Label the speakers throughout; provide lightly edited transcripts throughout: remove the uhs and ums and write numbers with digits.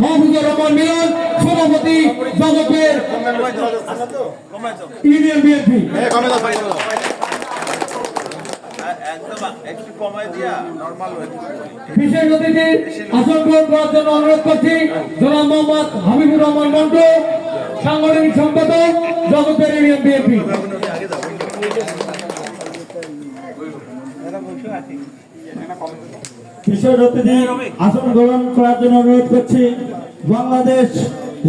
Speaker 1: মাহফুজুর রহমান মিলন, সভাপতি জগতের union BNP. বিশেষ অতিথি আসন গ্রহণ করার জন্য অনুরোধ করছি জনাব মোহাম্মদ হাবিবুর রহমান মন্টু, সাংগঠনিক সম্পাদক জগতের ইউনিয়ন বিএনপি।
Speaker 2: বিশেষ অতিথি আসন গ্রহণ করার জন্য অনুরোধ করছি বাংলাদেশ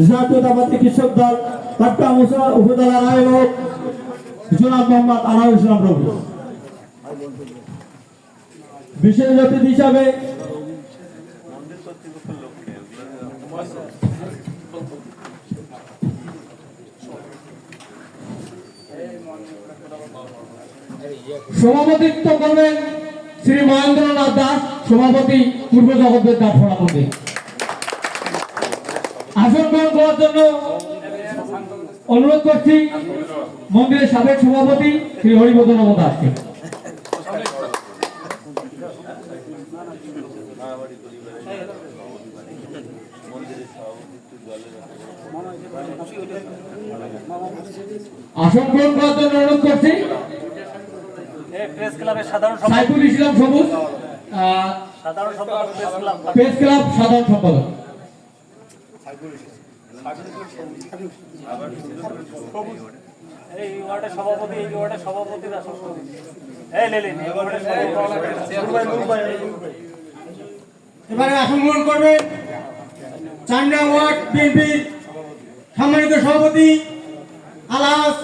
Speaker 2: জাতীয়তাবাদী কৃষক দল চট্টগ্রাম উপজেলার আয়োজক জনাব মোহাম্মদ আনোয়ার ইসলাম প্রভু। বিশেষ অতিথি হিসাবে
Speaker 1: সভাপতিত্ব করবেন শ্রী মহেন্দ্রনাথ দাস, সভাপতি পূর্ব জগতের দাস সভাপতি। আসন গ্রহণ করার জন্য অনুরোধ করছি মন্দিরের সাবেক সভাপতি শ্রী হরিবদন দাসকে। আসন গ্রহণ করার জন্য অনুরোধ করছি সাইফুল ইসলাম সবুজ, প্রেস ক্লাব সাধারণ সম্পাদক।
Speaker 3: এবারে আসন গ্রহণ করবেন 4 নং ওয়ার্ড বিএনপি সম্মানিত সভাপতি আলহাজ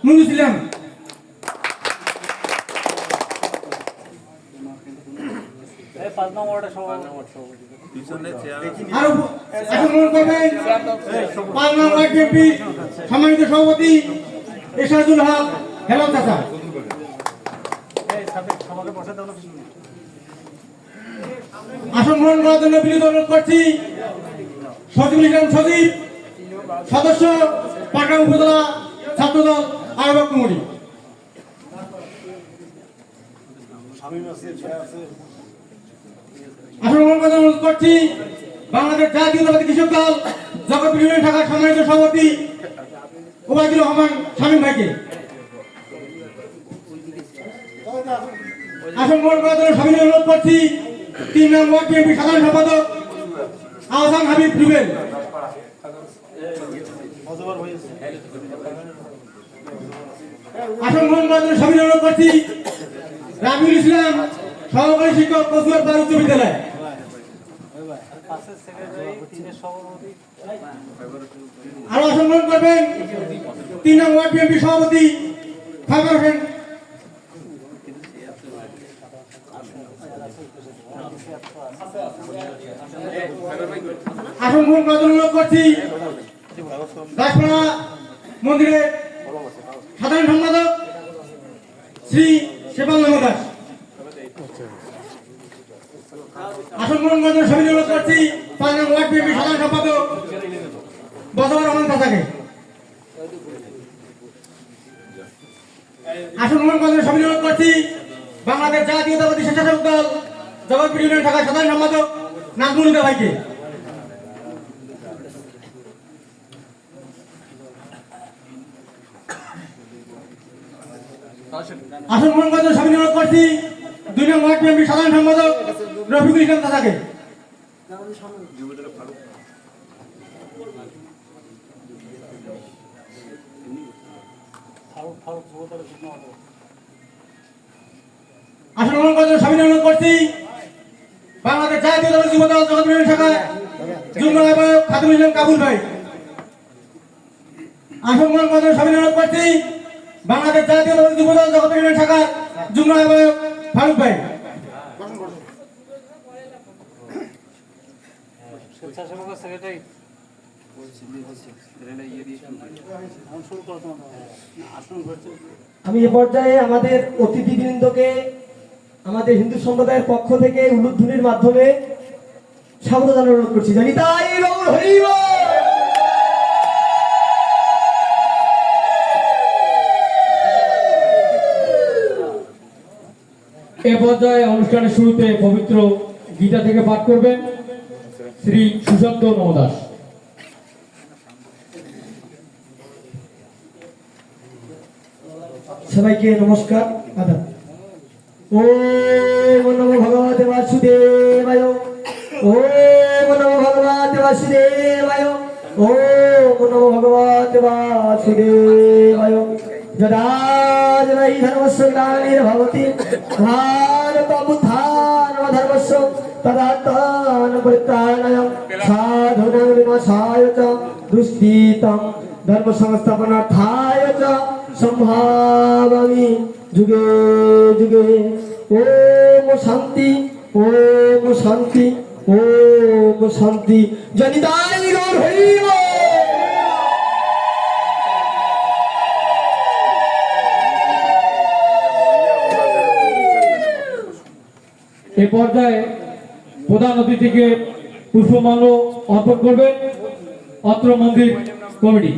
Speaker 3: নুরুল ইসলাম। আরো আসন গ্রহণ করবেন 5 নং ওয়ার্ড বিএনপি সম্মানিত সভাপতি এশাদুল হক হেলাল চাচা। আসন গ্রহণ করার জন্য বিনীত অনুরোধ করছি সজিবুল ইসলাম সজীব, সদস্য পাটগ্রাম উপজেলা ছাত্রদল আহ্বায়ক কমিটি। আসন গ্রহণ করার জন্য অনুরোধ করছি বাংলাদেশ জাতীয়তাবাদী কৃষক দল জগৎ ইউনিয়ন শাখার সম্মানিত সভাপতি ওবায়দুর রহমান শামীম ভাইকে। আসন গ্রহণ করার জন্য সবাই অনুরোধ করছি 3 নং ওয়ার্ড বিএনপি সাধারণ সম্পাদক আহসান হাবিব জুবেল। আসন গ্রহণ করার জন্য সবাই অনুরোধ করছি রাবিউল ইসলাম, সহকারী শিক্ষক কচুয়াপাড়া উচ্চ বিদ্যালয়। আরো আসন গ্রহণ করবেন 3 নং ওয়ার্ড বিএনপি সভাপতি খায়বার হোসেন। আসন গ্রহণ করার জন্য অনুরোধ করছি দাসপাড়া মন্দিরের সাধারণ সম্পাদক শ্রী সেবাল দাস। আসন গ্রহণ করার জন্য সবাই অনুরোধ করছি 5 নং ওয়ার্ড বিএনপি সাধারণ সম্পাদক বজওয়ার রহমান চাচাকে। আসন গ্রহণ করার জন্য সবাই অনুরোধ করছি বাংলাদেশ জাতীয়তাবাদী স্বেচ্ছাসেবক দল জগৎপুর ইউনিয়ন শাখার সাধারণ সম্পাদক নাজমুল হুদা ভাইকে। আসন গ্রহণ করার জন্য সবাই অনুরোধ করছি 2 নং ওয়ার্ড বিএনপি সাধারণ সম্পাদক রফিকুল ইসলাম চাচাকে। আসন গ্রহণ করার জন্য সবাই অনুরোধ করছি বাংলাদেশ জাতীয়তাবাদী যুব দল জগৎ ইউনিয়ন শাখার যুগ্ম আহ্বায়ক খাদিমুল ইসলাম কাবুল ভাই। আসন গ্রহণ করার জন্য সবাই অনুরোধ করছি বাংলাদেশ জাতীয়তাবাদী যুব দল জগৎ ইউনিয়ন শাখার যুগ্ম আহ্বায়ক ফারুক ভাই।
Speaker 4: আমি এ পর্যায়ে আমাদের অতিথিবৃন্দকে আমাদের হিন্দু সম্প্রদায়ের পক্ষ থেকে উলুধ্বনির মাধ্যমে স্বাগত জানানোর অনুরোধ করছি। জানি তাই
Speaker 1: এ পর্যায়ে অনুষ্ঠানের শুরুতে পবিত্র গীতা থেকে পাঠ করবেন শ্রী সুশান্ত নমদাস।
Speaker 4: সবাইকে নমস্কার, আদাব। ওম নমো ভগবতে বাসুদেবায়, ওম নমো ভগবতে বাসুদেবায়, ওম নমো ভগবতে বাসুদেবায়। যদা যদা হি ধর্মস্য গ্লানির্ভবতি ভারতমুত্থানম ধর্মস্য তদাত্মাनं পরিত্রাণায় সাধুনাং বিনাশায় চ দুষ্কৃতং ধর্ম সংস্থাপনার্থায় চ সম্ভাবামি যুগে যুগে। ওম শান্তি, ওম শান্তি, ওম শান্তি। জনিতাই গৌর হরি বল।
Speaker 1: এ পর্যায়ে প্রধান অতিথিকে পুষ্পমাল্য অর্পণ করবেন অত্র মন্দির কমিটি।